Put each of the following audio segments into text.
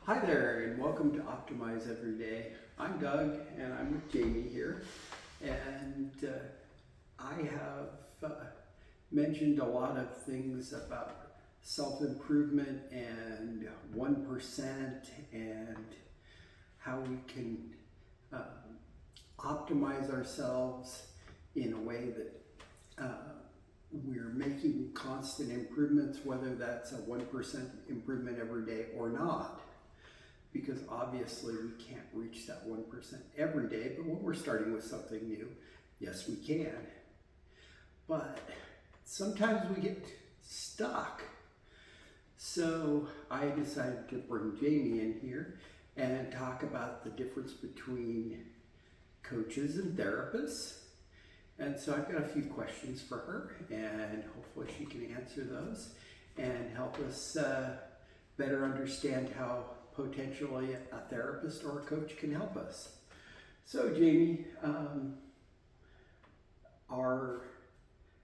Hi there, and welcome to Optimize Every Day. I'm Doug, and I'm with Jamie here. And I have mentioned a lot of things about self-improvement and 1% and how we can optimize ourselves in a way that we're making constant improvements, whether that's a 1% improvement every day or not. Because obviously we can't reach that 1% every day, but when we're starting with something new, yes we can. But sometimes we get stuck. So I decided to bring Jamie in here and talk about the difference between coaches and therapists. And so I've got a few questions for her, and hopefully she can answer those and help us better understand how potentially a therapist or a coach can help us. So Jamie, are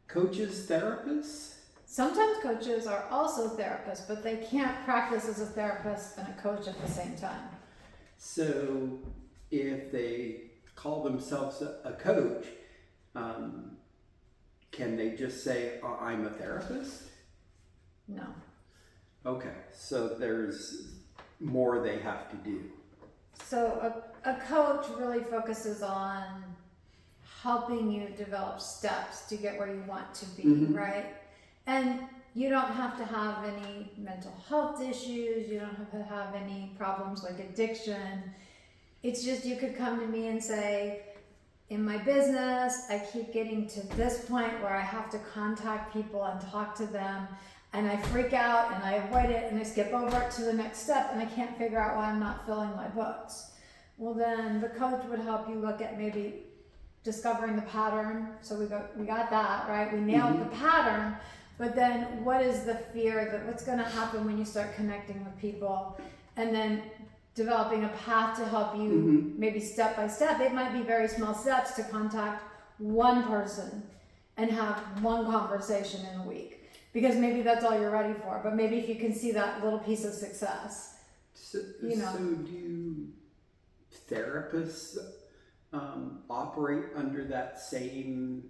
coaches therapists? Sometimes coaches are also therapists, but they can't practice as a therapist and a coach at the same time. So if they call themselves a coach, can they just say, I'm a therapist? No. Okay, so there's more they have to do. So a coach really focuses on helping you develop steps to get where you want to be, right? And you don't have to have any mental health issues. You don't have to have any problems like addiction. It's just you could come to me and say, in my business, I keep getting to this point where I have to contact people and talk to them, and I freak out and I avoid it and I skip over it to the next step and I can't figure out why I'm not filling my books. Well, then the coach would help you look at maybe discovering the pattern. So we got that, right? We nailed the pattern, but then what is the fear that what's going to happen when you start connecting with people, and then developing a path to help you maybe step by step. It might be very small steps to contact one person and have one conversation in a week. Because maybe that's all you're ready for, but maybe if you can see that little piece of success, So do therapists operate under that same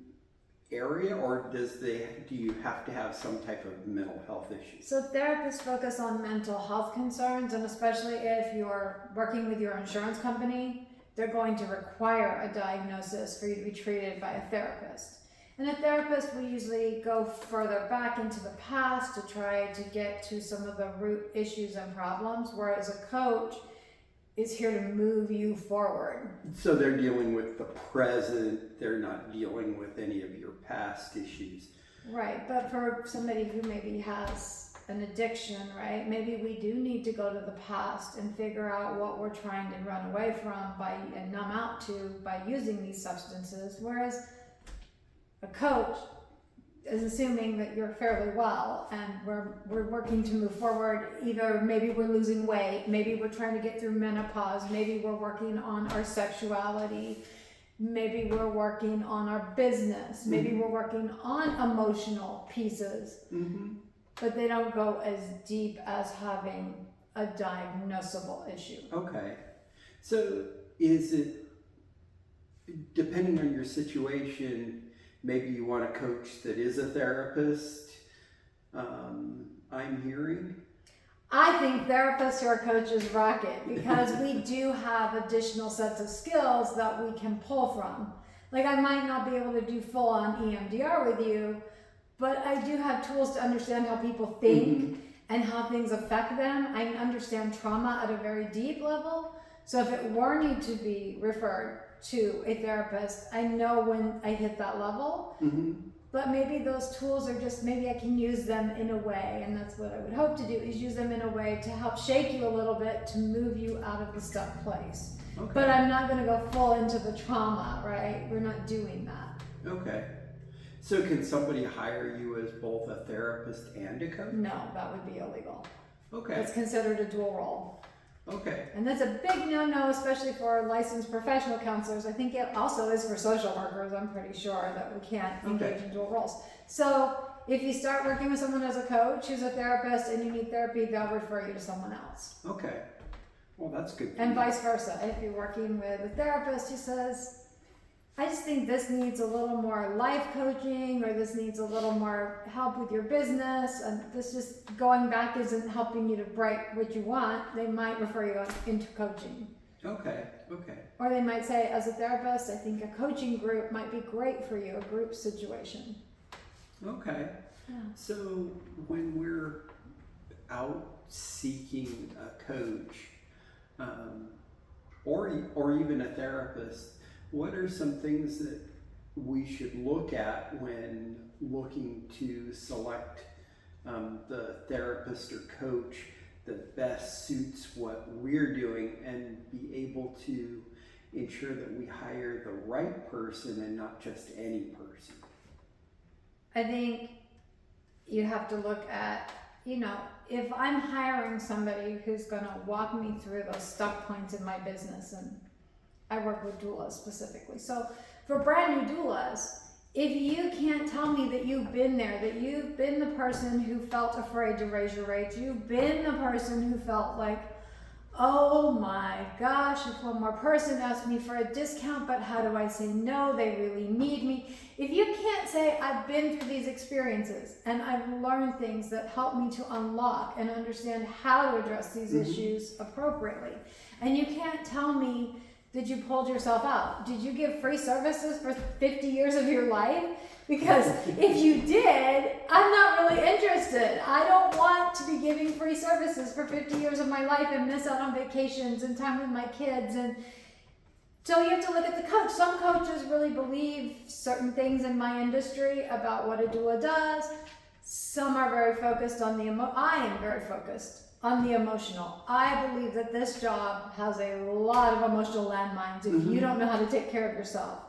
area, or do you have to have some type of mental health issue? So therapists focus on mental health concerns, and especially if you're working with your insurance company, they're going to require a diagnosis for you to be treated by a therapist. And a therapist will usually go further back into the past to try to get to some of the root issues and problems, whereas a coach is here to move you forward. So they're dealing with the present, they're not dealing with any of your past issues. Right, but for somebody who maybe has an addiction, right, maybe we do need to go to the past and figure out what we're trying to run away from and numb out to by using these substances, whereas a coach is assuming that you're fairly well and we're working to move forward. Either maybe we're losing weight, maybe we're trying to get through menopause, maybe we're working on our sexuality, maybe we're working on our business, maybe we're working on emotional pieces, but they don't go as deep as having a diagnosable issue. Okay, so is it, depending on your situation, maybe you want a coach that is a therapist, I'm hearing? I think therapists or coaches rock it because we do have additional sets of skills that we can pull from. Like I might not be able to do full on EMDR with you, but I do have tools to understand how people think and how things affect them. I understand trauma at a very deep level. So if it were need to be referred to a therapist, I know when I hit that level, but maybe those tools are just, maybe I can use them in a way, and that's what I would hope to do, is use them in a way to help shake you a little bit, to move you out of the stuck place. Okay. But I'm not going to go full into the trauma, right? We're not doing that. Okay. So can somebody hire you as both a therapist and a coach? No, that would be illegal. Okay. It's considered a dual role. Okay. And that's a big no-no, especially for licensed professional counselors. I think it also is for social workers. I'm pretty sure that we can't engage in dual roles. So if you start working with someone as a coach who's a therapist and you need therapy, they'll refer you to someone else. Okay. Well, that's good. And vice versa. If you're working with a therapist who says, I just think this needs a little more life coaching, or this needs a little more help with your business, and this just going back isn't helping you to break what you want, they might refer you into coaching. Okay. Or they might say, as a therapist, I think a coaching group might be great for you, a group situation. Okay. Yeah. So when we're out seeking a coach, or even a therapist, what are some things that we should look at when looking to select the therapist or coach that best suits what we're doing, and be able to ensure that we hire the right person and not just any person? I think you have to look at, if I'm hiring somebody who's going to walk me through those stuck points in my business, and I work with doulas specifically. So for brand new doulas, if you can't tell me that you've been there, that you've been the person who felt afraid to raise your rates, you've been the person who felt like, oh my gosh, if one more person asks me for a discount, but how do I say no? They really need me. If you can't say, I've been through these experiences and I've learned things that help me to unlock and understand how to address these issues appropriately, and you can't tell me that you pulled yourself out. Did you give free services for 50 years of your life? Because if you did, I'm not really interested. I don't want to be giving free services for 50 years of my life and miss out on vacations and time with my kids. And so you have to look at the coach. Some coaches really believe certain things in my industry about what a doula does. Some are very focused on I am very focused on the emotional. I believe that this job has a lot of emotional landmines if you don't know how to take care of yourself.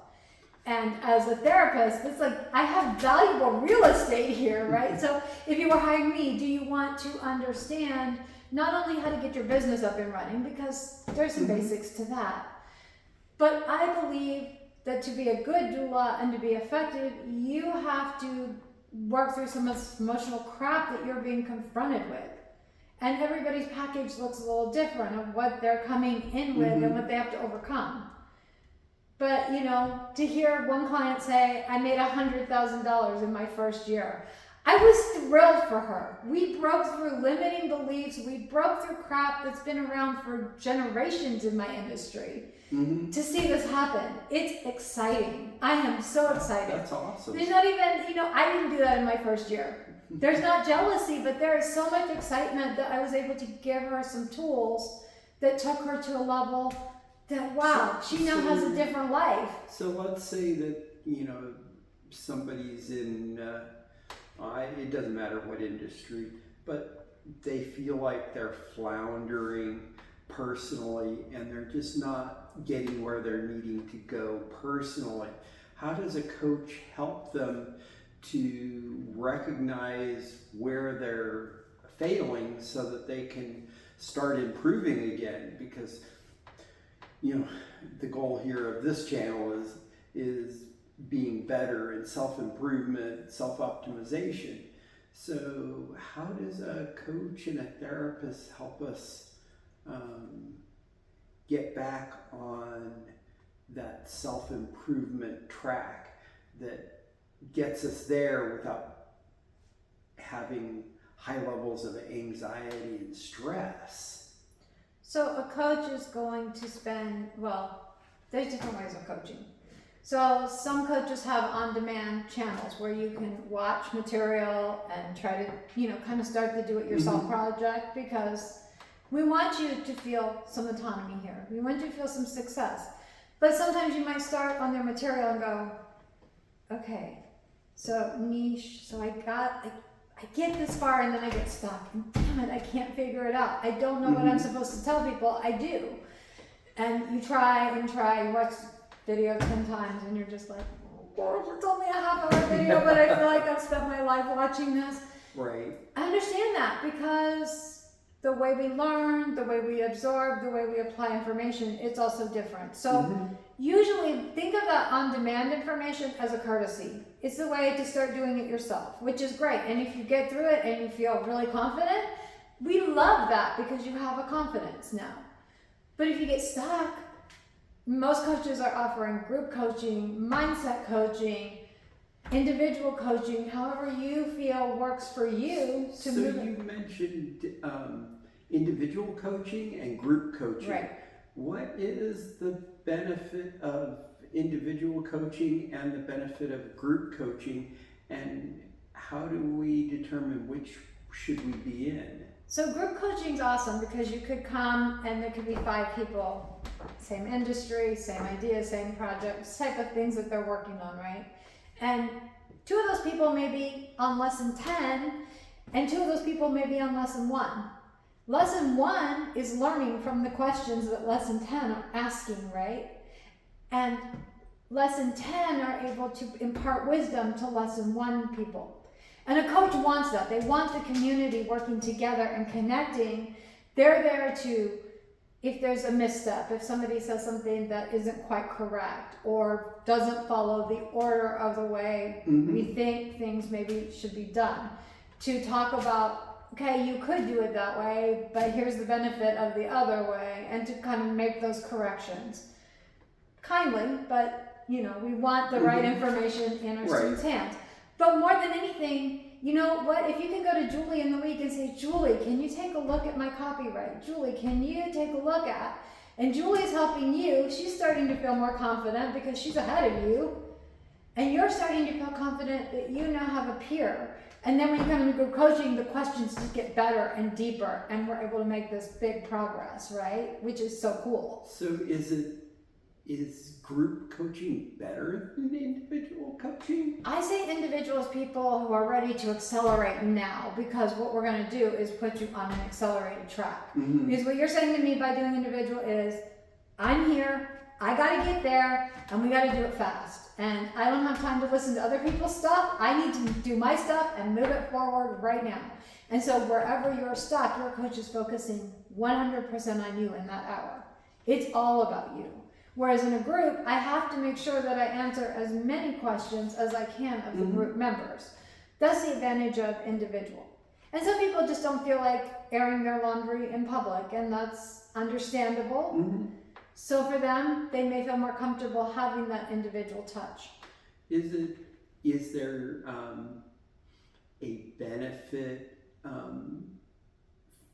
And as a therapist, it's like, I have valuable real estate here, right? So if you were hiring me, do you want to understand not only how to get your business up and running, because there's some basics to that, but I believe that to be a good doula and to be effective, you have to work through some emotional crap that you're being confronted with. And everybody's package looks a little different of what they're coming in with and what they have to overcome. But, to hear one client say, I made $100,000 in my first year, I was thrilled for her. We broke through limiting beliefs. We broke through crap that's been around for generations in my industry. To see this happen, it's exciting. I am so excited. That's awesome. There's not even, I didn't do that in my first year. There's not jealousy, but there is so much excitement that I was able to give her some tools that took her to a level that, wow, she now has a different life. So let's say that, somebody's in, it doesn't matter what industry, but they feel like they're floundering personally and they're just not getting where they're needing to go personally. How does a coach help them to recognize where they're failing so that they can start improving again? Because the goal here of this channel is being better and self-improvement, self-optimization. So how does a coach and a therapist help us get back on that self-improvement track that gets us there without having high levels of anxiety and stress? So a coach is going to spend, there's different ways of coaching. So some coaches have on-demand channels where you can watch material and try to, kind of start the do-it-yourself project, because we want you to feel some autonomy here. We want you to feel some success. But sometimes you might start on their material and go, okay, so niche, so I get this far and then I get stuck. And damn it, I can't figure it out. I don't know what I'm supposed to tell people. I do. And you try and try, you watch video 10 times and you're just like, oh gosh, it's only a half-hour video, but I feel like I've spent my life watching this. Right. I understand that, because the way we learn, the way we absorb, the way we apply information, it's also different. So usually think of that on-demand information as a courtesy. It's the way to start doing it yourself, which is great. And if you get through it and you feel really confident, we love that, because you have a confidence now. But if you get stuck, most coaches are offering group coaching, mindset coaching, individual coaching, however you feel works for you to So move it. you mentioned individual coaching and group coaching. Right. What is the benefit of individual coaching and the benefit of group coaching, and how do we determine which should we be in? So group coaching is awesome because you could come and there could be 5 people, same industry, same idea, same project, type of things that they're working on, right? And 2 of those people may be on lesson 10 and 2 of those people may be on lesson 1. Lesson 1 is learning from the questions that lesson 10 are asking, right? And lesson 10 are able to impart wisdom to lesson 1 people. And a coach wants that. They want the community working together and connecting. They're there to, if there's a misstep, if somebody says something that isn't quite correct or doesn't follow the order of the way we think things maybe should be done, to talk about, okay, you could do it that way, but here's the benefit of the other way, and to kind of make those corrections. Kindly, but we want the right information in our students' hands. But more than anything, you know what? If you can go to Julie in the week and say, Julie, can you take a look at my copyright? Julie, can you take a look at? And Julie's helping you. She's starting to feel more confident because she's ahead of you. And you're starting to feel confident that you now have a peer. And then when you come to group coaching, the questions just get better and deeper. And we're able to make this big progress, right? Which is so cool. So is group coaching better than individual coaching? I say individuals, people who are ready to accelerate now, because what we're going to do is put you on an accelerated track. Because what you're saying to me by doing individual is, I'm here, I got to get there, and we got to do it fast. And I don't have time to listen to other people's stuff. I need to do my stuff and move it forward right now. And so wherever you're stuck, your coach is focusing 100% on you in that hour. It's all about you. Whereas in a group, I have to make sure that I answer as many questions as I can of the group members. That's the advantage of individual. And some people just don't feel like airing their laundry in public, and that's understandable. So for them, they may feel more comfortable having that individual touch. Is there a benefit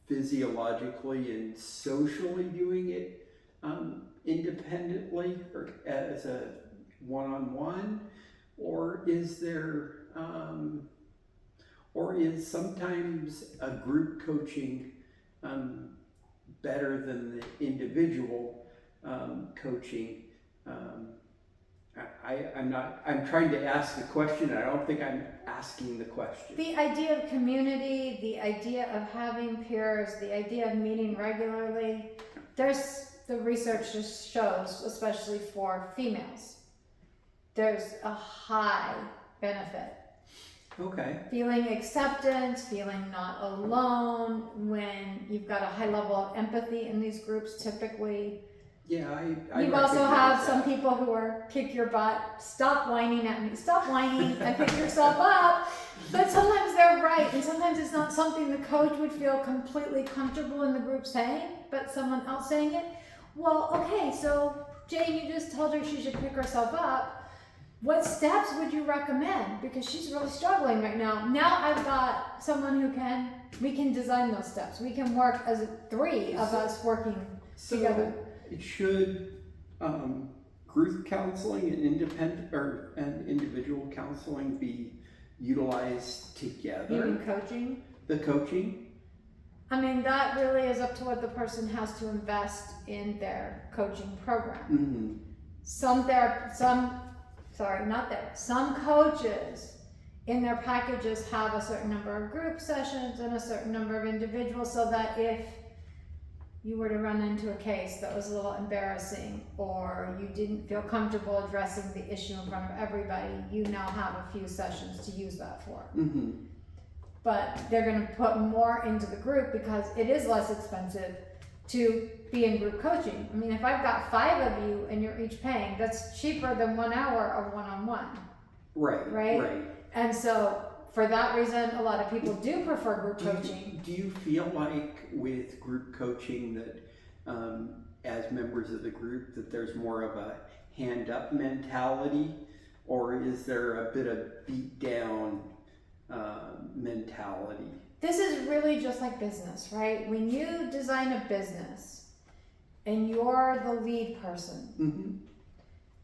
physiologically and socially doing it independently or as a one-on-one, or is there or is sometimes a group coaching better than the individual coaching? I'm trying to ask the question, and I don't think I'm asking the question. The idea of community, the idea of having peers, the idea of meeting regularly, the research just shows, especially for females, there's a high benefit. Okay. Feeling acceptance, feeling not alone, when you've got a high level of empathy in these groups, typically. Yeah, I You also have that. some people who are kick your butt, stop whining at me, stop whining and pick yourself up. But sometimes they're right, and sometimes it's not something the coach would feel completely comfortable in the group saying, but someone else saying it. Well, okay, so Jane, you just told her she should pick herself up. What steps would you recommend? Because she's really struggling right now. Now I've got someone we can design those steps. We can work as 3 of us working together. Should group counseling and individual counseling be utilized together? You mean coaching? The coaching? I mean, that really is up to what the person has to invest in their coaching program. Some coaches in their packages have a certain number of group sessions and a certain number of individuals, so that if you were to run into a case that was a little embarrassing, or you didn't feel comfortable addressing the issue in front of everybody, you now have a few sessions to use that for. But they're going to put more into the group because it is less expensive to be in group coaching. I mean, if I've got 5 of you and you're each paying, that's cheaper than 1 hour of one-on-one. Right? And so for that reason, a lot of people do prefer group coaching. Do you feel like with group coaching that as members of the group, that there's more of a hand up mentality, or is there a bit of beat down mentality? This is really just like business, right? When you design a business and you're the lead person, Mm-hmm.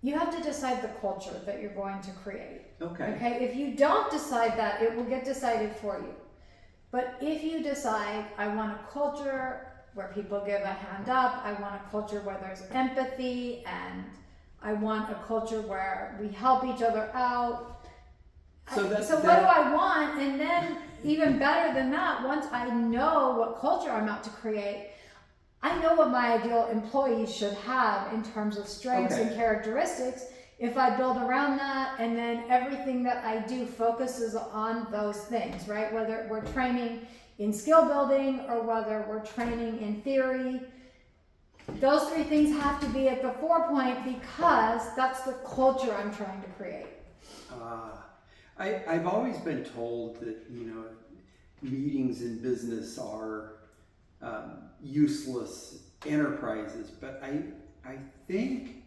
you have to decide the culture that you're going to create. Okay. Okay? If you don't decide that, it will get decided for you. But if you decide, I want a culture where people give a hand up, I want a culture where there's empathy, and I want a culture where we help each other out. So What do I want? And then even better than that, once I know what culture I'm out to create, I know what my ideal employees should have in terms of strengths and characteristics. If I build around that, and then everything that I do focuses on those things, right? Whether we're training in skill building or whether we're training in theory, those three things have to be at the forefront because that's the culture I'm trying to create. I've always been told that, meetings in business are useless enterprises, but I think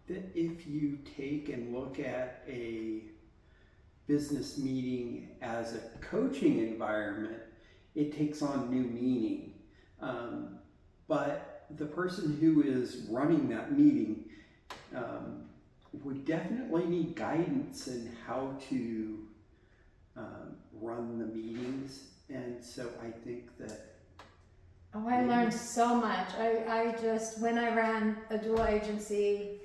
that if you take and look at a business meeting as a coaching environment, it takes on new meaning. But the person who is running that meeting would definitely need guidance in how to run the meetings. And so I think that I learned so much. I just, when I ran a dual agency,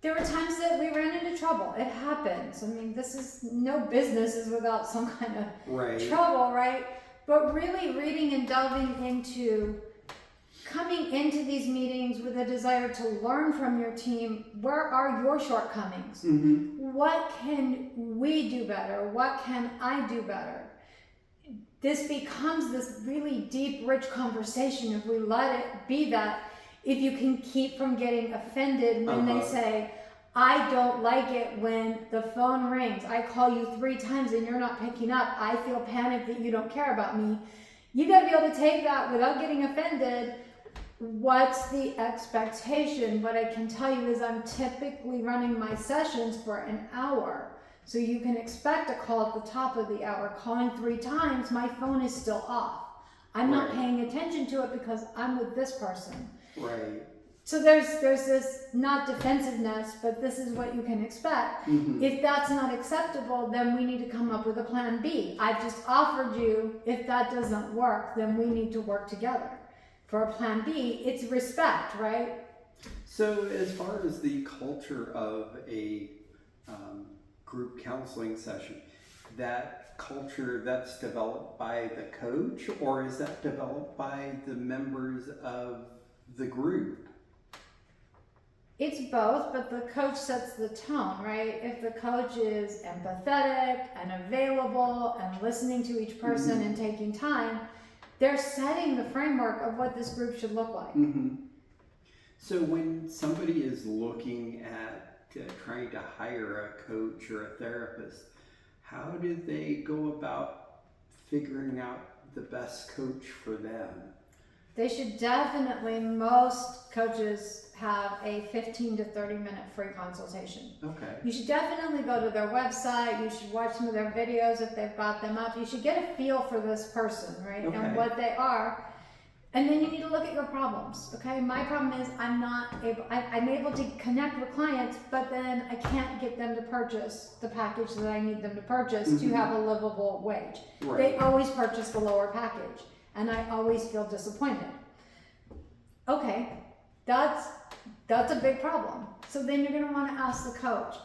there were times that we ran into trouble. It happens. I mean, no business is without some kind of trouble, right? But really reading and delving into coming into these meetings with a desire to learn from your team, where are your shortcomings? Mm-hmm. What can we do better? What can I do better? This becomes this really deep, rich conversation if we let it be that. If you can keep from getting offended when they say, I don't like it when the phone rings. I call you 3 times and you're not picking up. I feel panicked that you don't care about me. You got to be able to take that without getting offended. What's the expectation? What I can tell you is I'm typically running my sessions for an hour. So you can expect a call at the top of the hour. Calling 3 times, my phone is still off. I'm not paying attention to it because I'm with this person. Right. So there's this, not defensiveness, but this is what you can expect. Mm-hmm. If that's not acceptable, then we need to come up with a plan B. I've just offered you, if that doesn't work, then we need to work together. For a plan B, it's respect, right? So as far as the culture of a group counseling session, that culture that's developed by the coach, or is that developed by the members of the group? It's both, but the coach sets the tone, right? If the coach is empathetic and available and listening to each person and taking time, they're setting the framework of what this group should look like. Mm-hmm. So when somebody is looking at trying to hire a coach or a therapist, how do they go about figuring out the best coach for them? They should definitely, most coaches have a 15 to 30 minute free consultation. Okay. You should definitely go to their website. You should watch some of their videos if they've got them up. You should get a feel for this person, right? Okay. And what they are. And then you need to look at your problems, okay? My problem is I'm able to connect with clients, but then I can't get them to purchase the package that I need them to purchase to have a livable wage. Right. They always purchase the lower package, and I always feel disappointed. Okay, that's a big problem. So then you're gonna wanna ask the coach,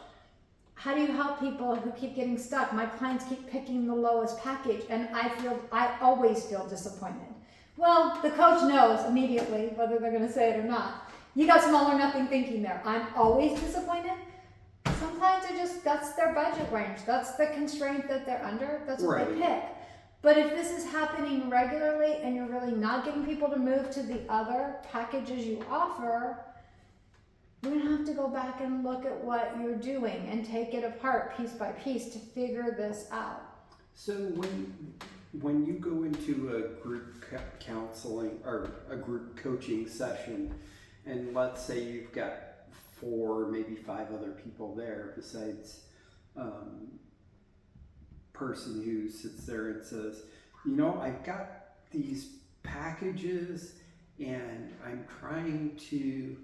how do you help people who keep getting stuck? My clients keep picking the lowest package, and I always feel disappointed. Well, the coach knows immediately whether they're going to say it or not. You got some all or nothing thinking there. I'm always disappointed. Some clients are that's their budget range. That's the constraint that they're under. That's what they pick. But if this is happening regularly and you're really not getting people to move to the other packages you offer, we're going to have to go back and look at what you're doing and take it apart piece by piece to figure this out. So when when you go into a group counseling or a group coaching session, and let's say you've got 4, maybe 5 other people there besides person who sits there and says, you know, I've got these packages and I'm trying to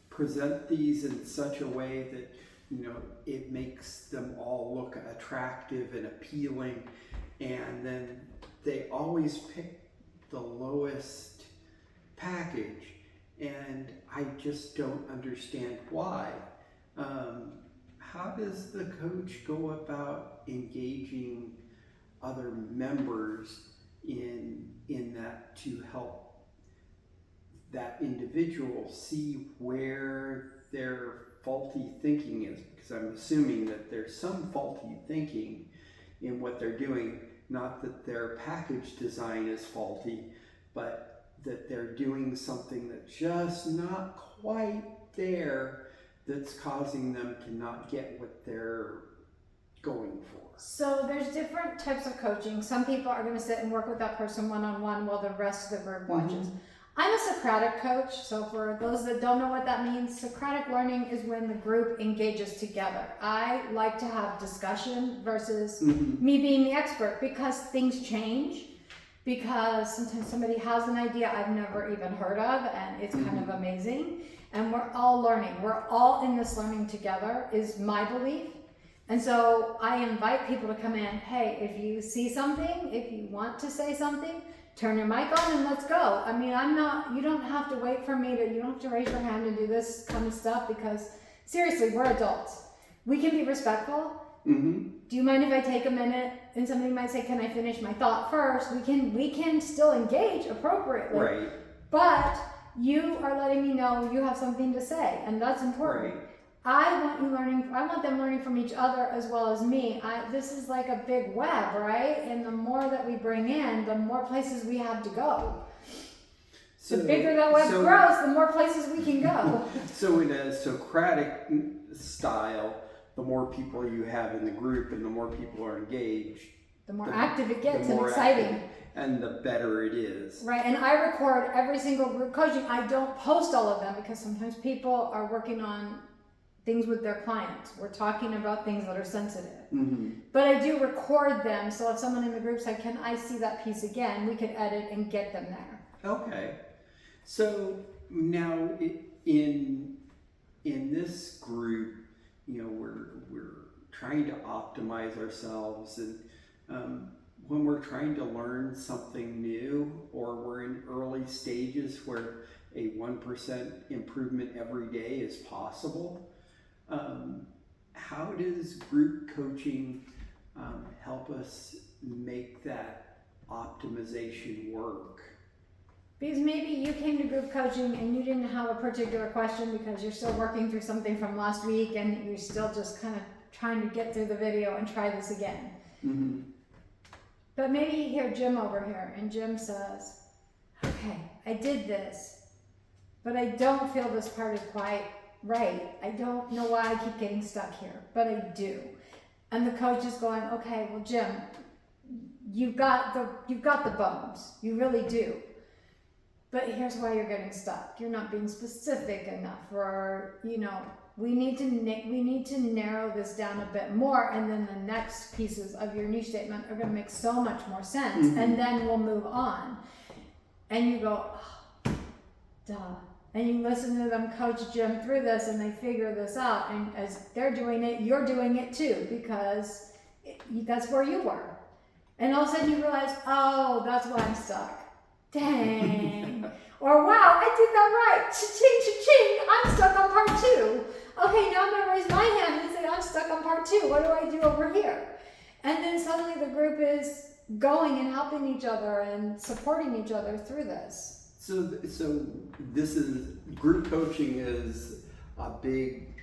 present these in such a way that, you know, it makes them all look attractive and appealing, and then they always pick the lowest package, and I just don't understand why. How does the coach go about engaging other members in that to help that individual see where their faulty thinking is? Because I'm assuming that there's some faulty thinking in what they're doing, not that their package design is faulty, but that they're doing something that's just not quite there, that's causing them to not get what they're going for. So there's different types of coaching. Some people are going to sit and work with that person one-on-one while the rest of the group watches. I'm a Socratic coach, so for those that don't know what that means, Socratic learning is when the group engages together. I like to have discussion versus me being the expert, because things change, because sometimes somebody has an idea I've never even heard of, and it's kind of amazing, and we're all learning. We're all in this learning together, is my belief. And so I invite people to come in. Hey, if you see something, if you want to say something, turn your mic on and let's go. I mean, you don't have to wait for me you don't have to raise your hand and do this kind of stuff, because seriously, we're adults. We can be respectful. Do you mind if I take a minute? And somebody might say, can I finish my thought first? We can still engage appropriately. Right. But you are letting me know you have something to say, and that's important. Right. I want them learning from each other as well as me. This is like a big web, right? And the more that we bring in, the more places we have to go. The bigger that web grows, the more places we can go. So in a Socratic style, the more people you have in the group and the more people are engaged, the more active it gets and exciting. And the better it is. Right, and I record every single group coaching. I don't post all of them because sometimes people are working on things with their clients. We're talking about things that are sensitive. But I do record them, so if someone in the group said, can I see that piece again, we could edit and get them there. Okay. So now in this group, you know, we're trying to optimize ourselves, and when we're trying to learn something new, or we're in early stages where a 1% improvement every day is possible, how does group coaching help us make that optimization work? Because maybe you came to group coaching and you didn't have a particular question because you're still working through something from last week and you're still just kind of trying to get through the video and try this again. But maybe you hear Jim over here and Jim says, okay, I did this, but I don't feel this part is quite right. I don't know why I keep getting stuck here, but I do. And the coach is going, okay, well, Jim, you've got the bones. You really do. But here's why you're getting stuck. You're not being specific enough, or, you know, we need to narrow this down a bit more, and then the next pieces of your niche statement are going to make so much more sense, and then we'll move on. And you go, oh, duh. And you listen to them coach Jim through this, and they figure this out. And as they're doing it, you're doing it too, because that's where you were. And all of a sudden you realize, oh, that's why I'm stuck. Dang. Or, wow, I did that right. Cha-ching, cha-ching. I'm stuck on part 2. Okay, now I'm going to raise my hand and say I'm stuck on part 2. What do I do over here? And then suddenly the group is going and helping each other and supporting each other through this. So this is, group coaching is a big,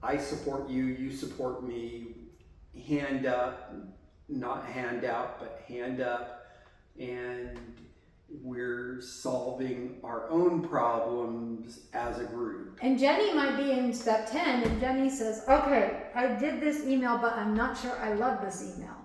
I support you, you support me, hand up, not hand out, but hand up, and we're solving our own problems as a group. And Jenny might be in step 10, and Jenny says, okay, I did this email, but I'm not sure I love this email.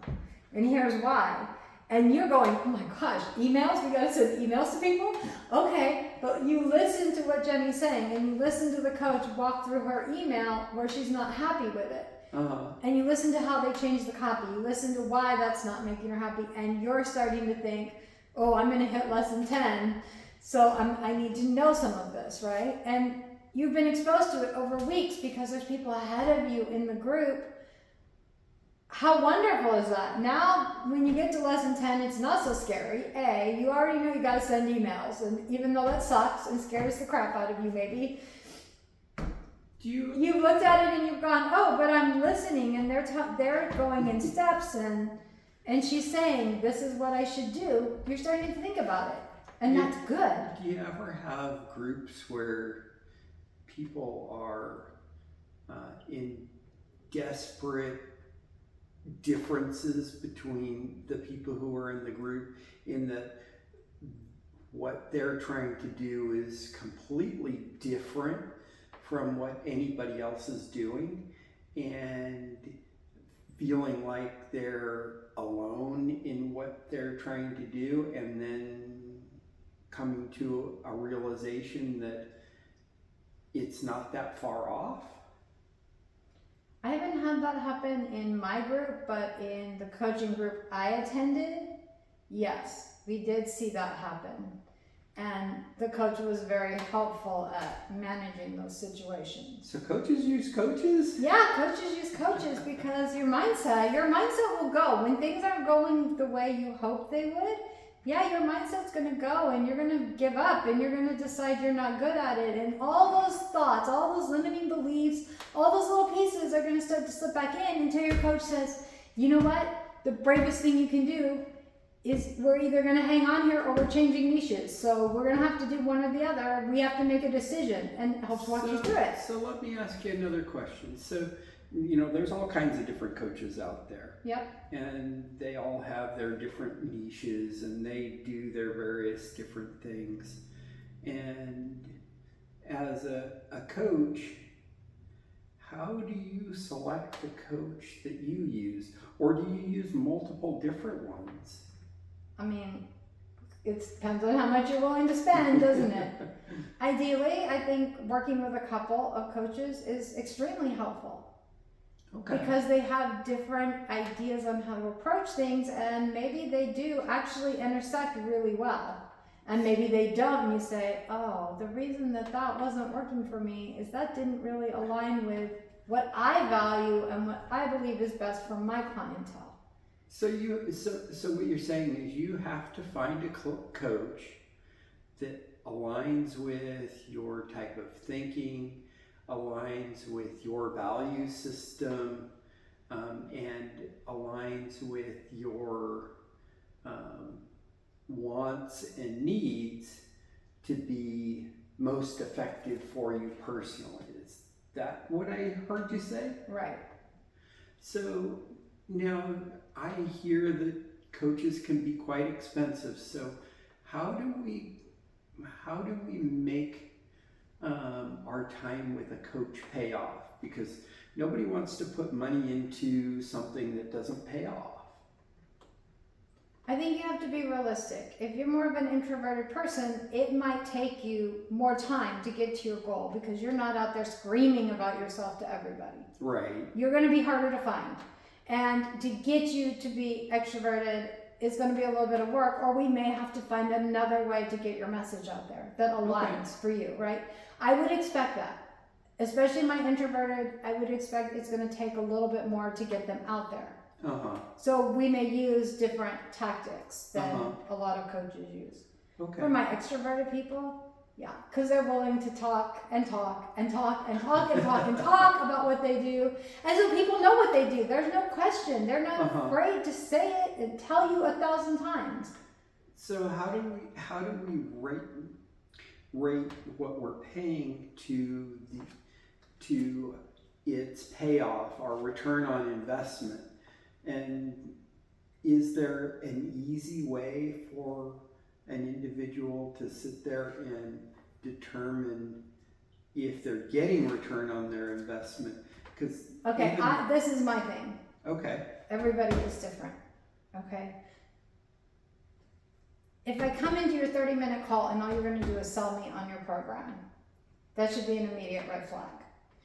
and here's why. And you're going, oh my gosh, emails? We gotta send emails to people? Okay, but you listen to what Jenny's saying, and you listen to the coach walk through her email where she's not happy with it. And you listen to how they change the copy. You listen to why that's not making her happy, and you're starting to think, oh, I'm gonna hit lesson 10, so I need to know some of this, right? And you've been exposed to it over weeks because there's people ahead of you in the group. How wonderful is that? Now, when you get to lesson 10, it's not so scary. You already know you gotta send emails, and even though that sucks and scares the crap out of you maybe, you've looked at it and you've gone, oh, but I'm listening, and they're going in steps, and she's saying, this is what I should do. You're starting to think about it, and that's good. Do you ever have groups where people are in desperate differences between the people who are in the group, in that what they're trying to do is completely different from what anybody else is doing, and feeling like they're alone in what they're trying to do, and then coming to a realization that it's not that far off? I haven't had that happen in my group, but in the coaching group I attended, yes, we did see that happen. And the coach was very helpful at managing those situations. So coaches use coaches? Yeah, coaches use coaches because your mindset will go. When things aren't going the way you hope they would, yeah, your mindset's going to go, and you're going to give up, and you're going to decide you're not good at it. And all those thoughts, all those limiting beliefs, all those little pieces are going to start to slip back in until your coach says, you know what? The bravest thing you can do is we're either going to hang on here or we're changing niches. So we're going to have to do one or the other. We have to make a decision, and helps walk you through it. So let me ask you another question. So, there's all kinds of different coaches out there. Yep. And they all have their different niches, and they do their various different things. And as a coach, how do you select the coach that you use? Or do you use multiple different ones? I mean, it depends on how much you're willing to spend, doesn't it? Ideally, I think working with a couple of coaches is extremely helpful. Okay. Because they have different ideas on how to approach things, and maybe they do actually intersect really well. And maybe they don't, and you say, oh, the reason that wasn't working for me is that didn't really align with what I value and what I believe is best for my clientele. So what you're saying is you have to find a coach that aligns with your type of thinking, aligns with your value system, and aligns with your wants and needs to be most effective for you personally. Is that what I heard you say? Right. So now I hear that coaches can be quite expensive. So how do we make our time with a coach pay off? Because nobody wants to put money into something that doesn't pay off. I think you have to be realistic. If you're more of an introverted person, it might take you more time to get to your goal because you're not out there screaming about yourself to everybody. Right. You're going to be harder to find. And to get you to be extroverted is going to be a little bit of work, or we may have to find another way to get your message out there that aligns for you, right? I would expect that. Especially my introverted, I would expect it's going to take a little bit more to get them out there. So we may use different tactics than a lot of coaches use. Okay. For my extroverted people, yeah, because they're willing to talk and talk and talk and talk and talk and talk about what they do. And so people know what they do. There's no question. They're not afraid to say it and tell you 1,000 times. So how do we rate what we're paying to its payoff, our return on investment? And is there an easy way for an individual to sit there and determine if they're getting return on their investment? Because this is my thing. Okay. Everybody is different. okay? If I come into your 30-minute call and all you're gonna do is sell me on your program, that should be an immediate red flag.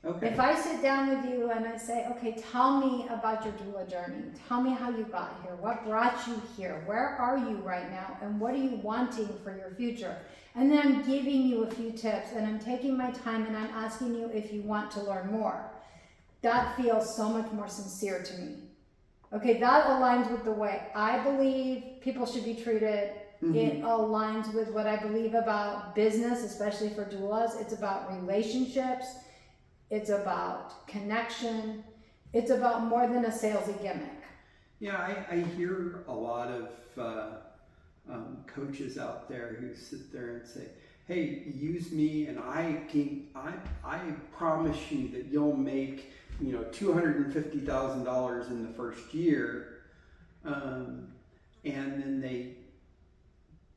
Okay. If I sit down with you and I say, okay, tell me about your doula journey. Tell me how you got here. What brought you here? Where are you right now? And what are you wanting for your future? And then I'm giving you a few tips and I'm taking my time and I'm asking you if you want to learn more. That feels so much more sincere to me. Okay, that aligns with the way I believe people should be treated. It aligns with what I believe about business, especially for doulas. It's about relationships. It's about connection. It's about more than a salesy gimmick. Yeah, I hear a lot of coaches out there who sit there and say, "Hey, use me, and I promise you that you'll make $250,000 in the first year," and then they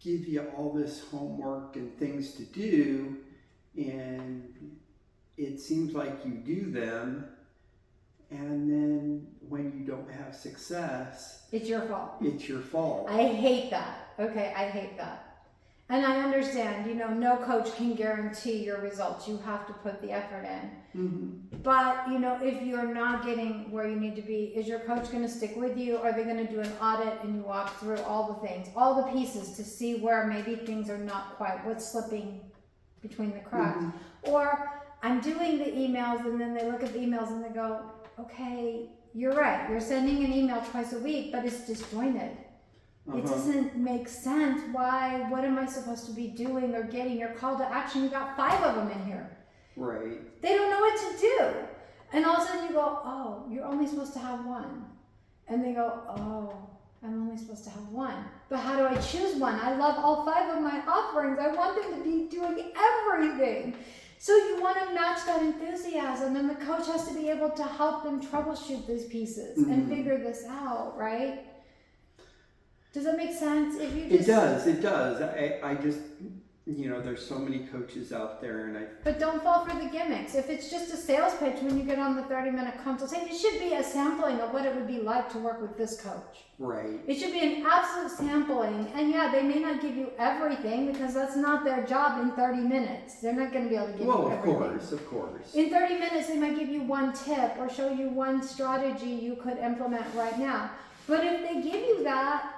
give you all this homework and things to do, and it seems like you do them, and then when you don't have success, it's your fault. It's your fault. I hate that. Okay, I hate that. And I understand, no coach can guarantee your results. You have to put the effort in. But, if you're not getting where you need to be, is your coach going to stick with you? Are they going to do an audit and you walk through all the things, all the pieces to see where maybe things are not quite, what's slipping between the cracks? Or I'm doing the emails and then they look at the emails and they go, okay, you're right. You're sending an email twice a week, but it's disjointed. It doesn't make sense. Why? What am I supposed to be doing or getting? Your call to action, you got 5 of them in here. Right. They don't know what to do. And all of a sudden you go, oh, you're only supposed to have 1. And they go, oh, I'm only supposed to have 1. But how do I choose one? I love all 5 of my offerings. I want them to be doing everything. So you want to match that enthusiasm, and the coach has to be able to help them troubleshoot these pieces and figure this out, right? Does that make sense? If you just, It does. I just, there's so many coaches out there, and But don't fall for the gimmicks. If it's just a sales pitch when you get on the 30-minute consultation, it should be a sampling of what it would be like to work with this coach. Right. It should be an absolute sampling. And yeah, they may not give you everything because that's not their job in 30 minutes. They're not going to be able to give you everything. Of course. In 30 minutes, they might give you 1 tip or show you 1 strategy you could implement right now. But if they give you that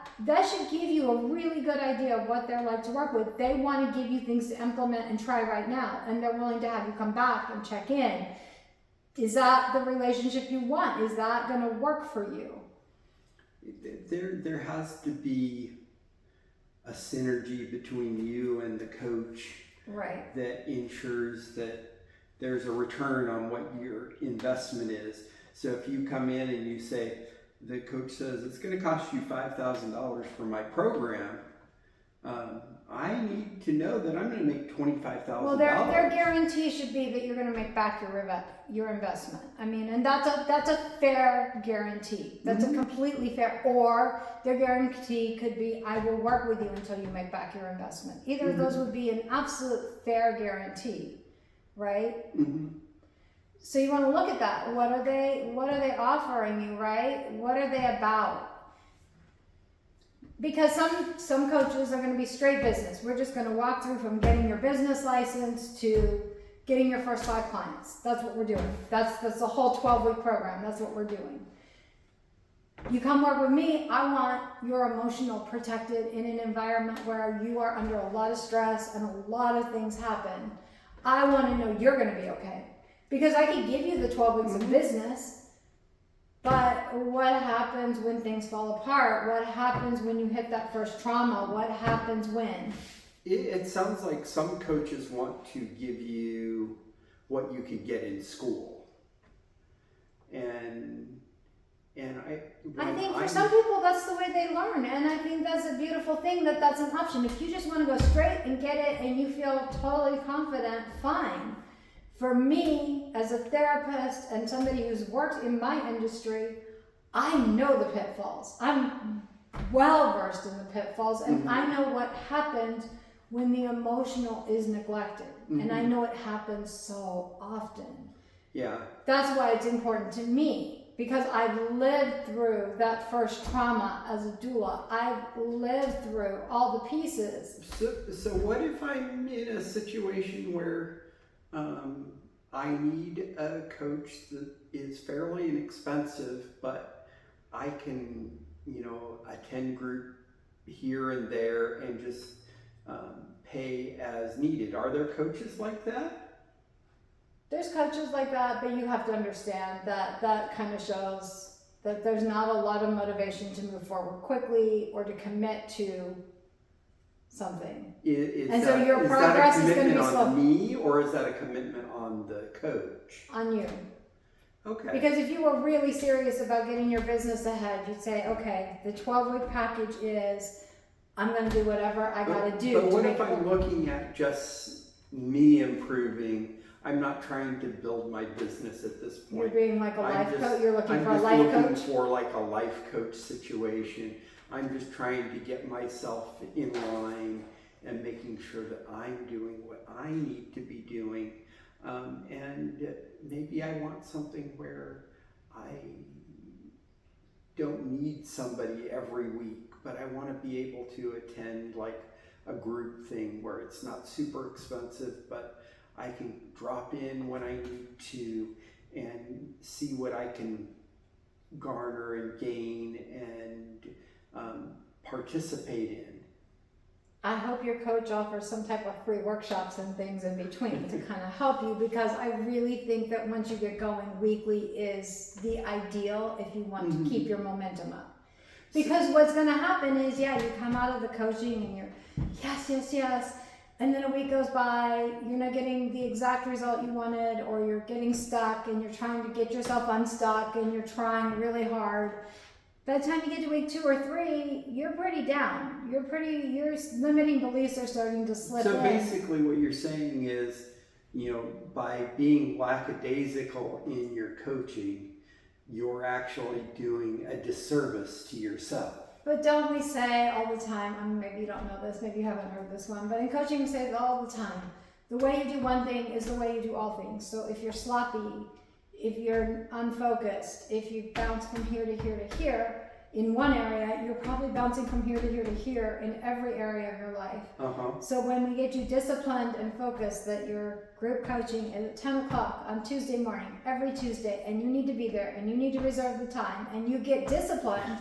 should give you a really good idea of what they're like to work with. They want to give you things to implement and try right now, and they're willing to have you come back and check in. Is that the relationship you want? Is that going to work for you? There has to be a synergy between you and the coach, right? That ensures that there's a return on what your investment is. So if you come in and you say, the coach says, it's going to cost you $5,000 for my program, I need to know that I'm going to make $25,000. Well, their guarantee should be that you're going to make back your investment. I mean, and that's a fair guarantee. That's a completely fair. Or their guarantee could be, I will work with you until you make back your investment. Either of those would be an absolute fair guarantee, right? So you want to look at that. What are they offering you, right? What are they about? Because some coaches are going to be straight business. We're just going to walk through from getting your business license to getting your first 5 clients. That's what we're doing. That's the whole 12-week program. That's what we're doing. You come work with me, I want your emotional protected in an environment where you are under a lot of stress and a lot of things happen. I want to know you're going to be okay. Because I can give you the 12 weeks of business, but what happens when things fall apart? What happens when you hit that first trauma? What happens when? It sounds like some coaches want to give you what you could get in school. And I think for some people that's the way they learn, and I think that's a beautiful thing that's an option. If you just want to go straight and get it and you feel totally confident, fine. For me, as a therapist and somebody who's worked in my industry, I know the pitfalls. I'm well versed in the pitfalls, and I know what happens when the emotional is neglected. And I know it happens so often. Yeah. That's why it's important to me, because I've lived through that first trauma as a doula. I've lived through all the pieces. So what if I'm in a situation where I need a coach that is fairly inexpensive, but I can, attend group here and there and just pay as needed? Are there coaches like that? There's coaches like that, but you have to understand that that kind of shows that there's not a lot of motivation to move forward quickly or to commit to something. Is so that, your is progress that a is gonna be commitment slow. on me, or is that a commitment on the coach? On you. Okay. Because if you were really serious about getting your business ahead, you'd say, okay, the 12-week package is, I'm going to do whatever I got to do. But what to if make it I'm work. looking at just me improving? I'm not trying to build my business at this You're point. being like a life coach. You're looking I'm for a just life looking coach. for like a life coach situation. I'm just trying to get myself in line and making sure that I'm doing what I need to be doing. And maybe I want something where I don't need somebody every week, but I want to be able to attend like a group thing where it's not super expensive, but I can drop in when I need to and see what I can garner and gain and participate in. I hope your coach offers some type of free workshops and things in between to kind of help you, because I really think that once you get going, weekly is the ideal if you want to keep your momentum up. Because what's going to happen is, you come out of the coaching and you're yes, and then a week goes by, you're not getting the exact result you wanted, or you're getting stuck and you're trying to get yourself unstuck and you're trying really hard. By the time you get to week 2 or 3, you're pretty down. Your limiting beliefs are starting to slip in. So basically what you're saying is, by being lackadaisical in your coaching, you're actually doing a disservice to yourself. But don't we say all the time, maybe you don't know this, maybe you haven't heard this one, but in coaching we say it all the time. The way you do one thing is the way you do all things. So if you're sloppy, if you're unfocused, if you bounce from here to here to here in one area, you're probably bouncing from here to here to here in every area of your life. So when we get you disciplined and focused that your group coaching is at 10 o'clock on Tuesday morning, every Tuesday, and you need to be there and you need to reserve the time and you get disciplined,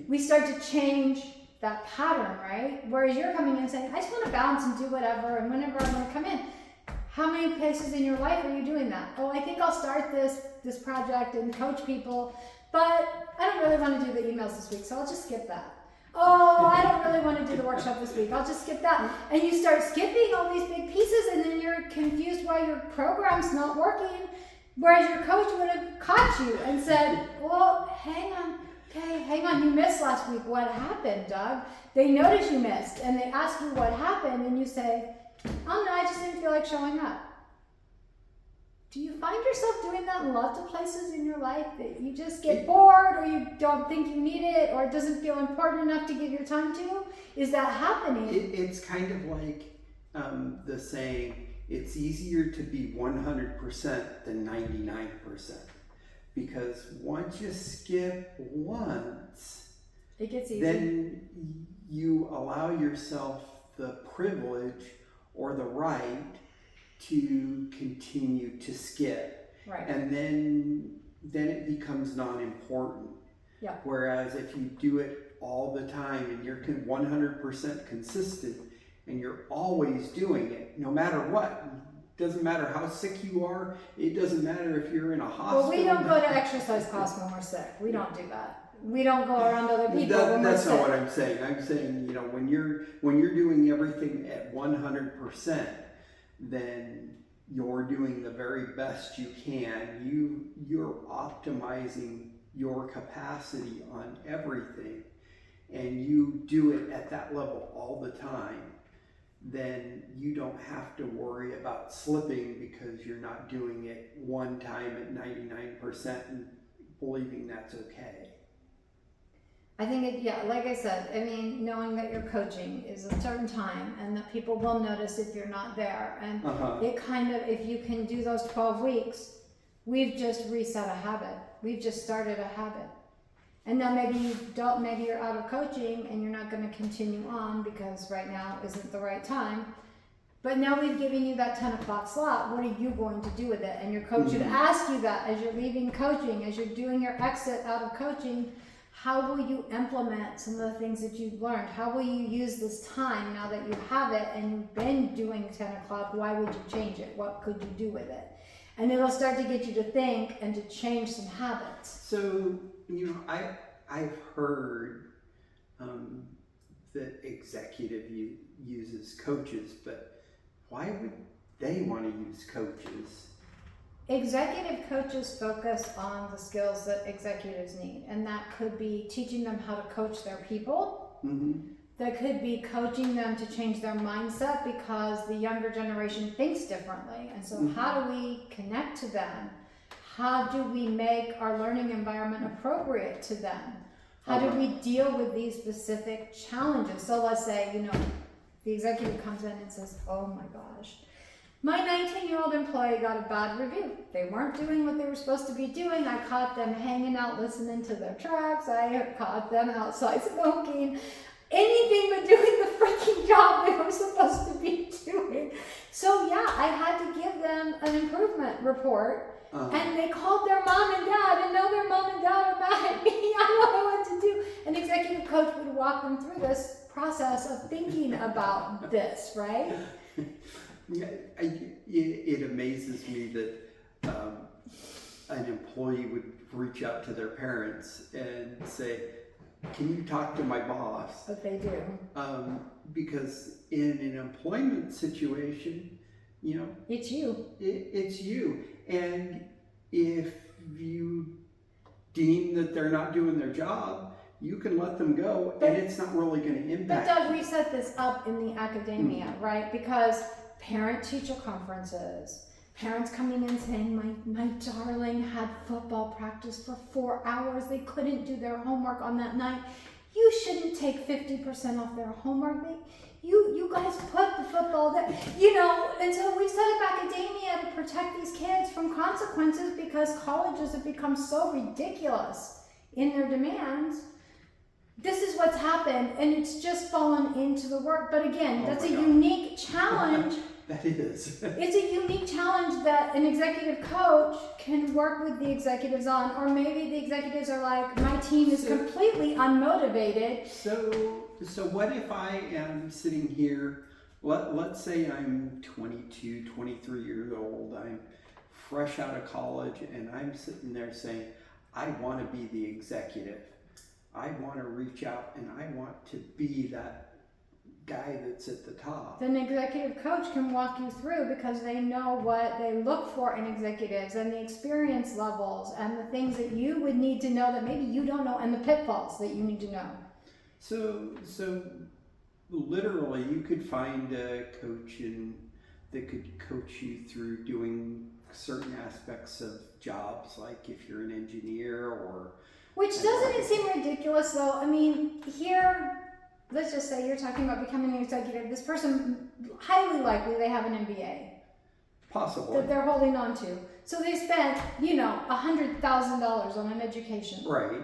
we start to change that pattern, right? Whereas you're coming in saying, I just want to bounce and do whatever and whenever I want to come in. How many places in your life are you doing that? Oh, I think I'll start this project and coach people, but I don't really want to do the emails this week, so I'll just skip that. Oh, I don't really want to do the workshop this week, I'll just skip that. And you start skipping all these big pieces, and then you're confused why your program's not working, whereas your coach would have caught you and said, well, hang on, you missed last week. What happened, Doug? They noticed you missed, and they ask you what happened, and you say, oh no, I just didn't feel like showing up. Do you find yourself doing that in lots of places in your life, that you just get bored, or you don't think you need it, or it doesn't feel important enough to give your time to? Is that happening? It's kind of like the saying, it's easier to be 100% than 99%. Because once you skip once, it gets easy. Then you allow yourself the privilege or the right to continue to skip. Right. And then it becomes non-important. Yeah. Whereas if you do it all the time and you're 100% consistent and you're always doing it, no matter what, doesn't matter how sick you are, it doesn't matter if you're in a hospital. Well, we don't go to exercise class when we're sick. We don't do that. We don't go around other people when we're sick. That's not what I'm saying. I'm saying, when you're doing everything at 100%, then you're doing the very best you can. You're optimizing your capacity on everything, and you do it at that level all the time. Then you don't have to worry about slipping because you're not doing it one time at 99% and believing that's okay. I think like I said, knowing that your coaching is a certain time and that people will notice if you're not there. And it kind of, if you can do those 12 weeks, We've just reset a habit. We've just started a habit. And now maybe you're out of coaching and you're not going to continue on because right now isn't the right time. But now we've given you that 10 o'clock slot. What are you going to do with it? And your coach should ask you that as you're leaving coaching, as you're doing your exit out of coaching. How will you implement some of the things that you've learned? How will you use this time now that you have it and you've been doing 10 o'clock? Why would you change it? What could you do with it? And it'll start to get you to think and to change some habits. So, I've heard that executive uses coaches, but why would they want to use coaches? Executive coaches focus on the skills that executives need, and that could be teaching them how to coach their people. Mm-hmm. That could be coaching them to change their mindset because the younger generation thinks differently. And so how do we connect to them? How do we make our learning environment appropriate to them? How do we deal with these specific challenges? So let's say, the executive comes in and says, oh my gosh, my 19-year-old employee got a bad review. They weren't doing what they were supposed to be doing. I caught them hanging out, listening to their tracks. I caught them outside smoking. Anything but doing the freaking job they were supposed to be doing. So yeah, I had to give them an improvement report. And they called their mom and dad, and now their mom and dad are mad at me. I don't know what to do. An executive coach would walk them through this process of thinking about this, right? Yeah, it amazes me that an employee would reach out to their parents and say, can you talk to my boss? But they do. Because in an employment situation, it's you. It's you. And if you deem that they're not doing their job, you can let them go, and it's not really going to impact. But Doug, we set this up in the academia, right? Because parent-teacher conferences, parents coming in saying, my darling had football practice for 4 hours. They couldn't do their homework on that night. You shouldn't take 50% off their homework. You guys put the football there, and so we set up academia to protect these kids from consequences because colleges have become so ridiculous in their demands. This is what's happened, and it's just fallen into the work. But again, that's a unique challenge. That is. It's a unique challenge that an executive coach can work with the executives on, or maybe the executives are like, my team is completely unmotivated. So what if I am sitting here, let's say I'm 22, 23 years old, I'm fresh out of college, and I'm sitting there saying, I want to be the executive. I want to reach out and I want to be that guy that's at the top. Then an executive coach can walk you through because they know what they look for in executives and the experience levels and the things that you would need to know that maybe you don't know and the pitfalls that you need to know. So literally you could find a coach that could coach you through doing certain aspects of jobs, like if you're an engineer or... Which doesn't it seem ridiculous though? I mean, here, let's just say you're talking about becoming an executive. This person, highly likely they have an MBA. Possibly. That they're holding on to. So they spent, $100,000 on an education. Right.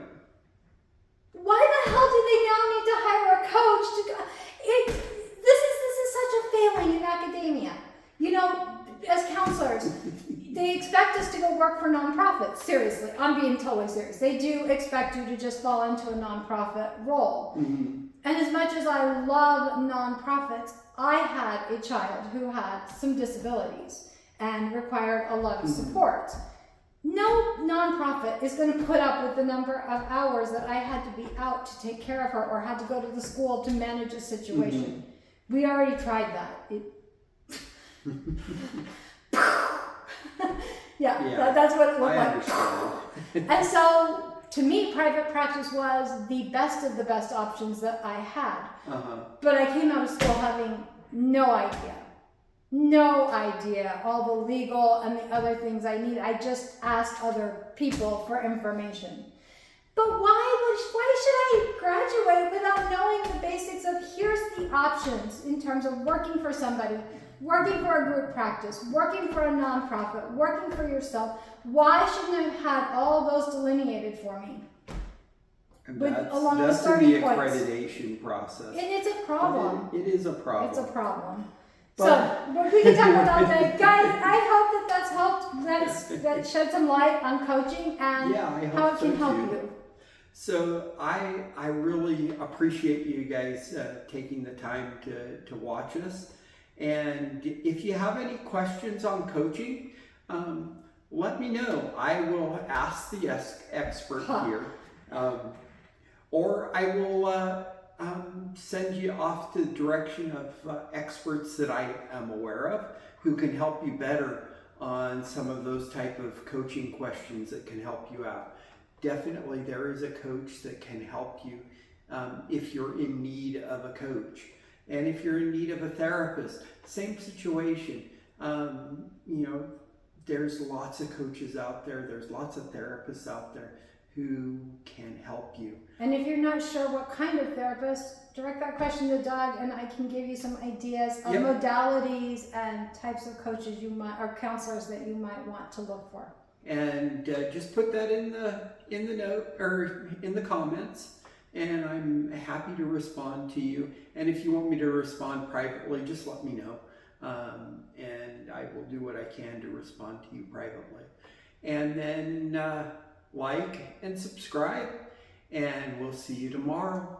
Why the hell do they now need to hire a coach to go? This is such a failing in academia. As counselors, they expect us to go work for nonprofits. Seriously, I'm being totally serious. They do expect you to just fall into a nonprofit role. Mm-hmm. And as much as I love nonprofits, I had a child who had some disabilities and required a lot of support. No nonprofit is going to put up with the number of hours that I had to be out to take care of her or had to go to the school to manage a situation. Mm-hmm. We already tried that. That's what it looked like. And so, to me, private practice was the best of the best options that I had. But I came out of school having no idea all the legal and the other things I need. I just asked other people for information. But why should I graduate without knowing the basics of here's the options in terms of working for somebody? working for a group practice, working for a nonprofit, working for yourself. Why shouldn't I have had all those delineated for me? And With- that's along with that's in starting the points. accreditation process. And it's a problem. It is a problem. It's a problem. But- But we can talk about that all day. Guys, I hope that that's helped, that shed some light on coaching and Yeah, I hope how it can so help too. you. So I really appreciate you guys taking the time to watch us. And if you have any questions on coaching, let me know. I will ask the expert here. Or I will send you off to the direction of experts that I am aware of who can help you better on some of those type of coaching questions that can help you out. Definitely there is a coach that can help you if you're in need of a coach. And if you're in need of a therapist, same situation. You know, there's lots of coaches out there, there's lots of therapists out there who can help you. And if you're not sure what kind of therapist, direct that question to Doug and I can give you some ideas of Yep. modalities and types of coaches you might, or counselors that you might want to look for. And just put that in the note or in the comments, and I'm happy to respond to you. And if you want me to respond privately, just let me know, and I will do what I can to respond to you privately. And then like and subscribe, and we'll see you tomorrow.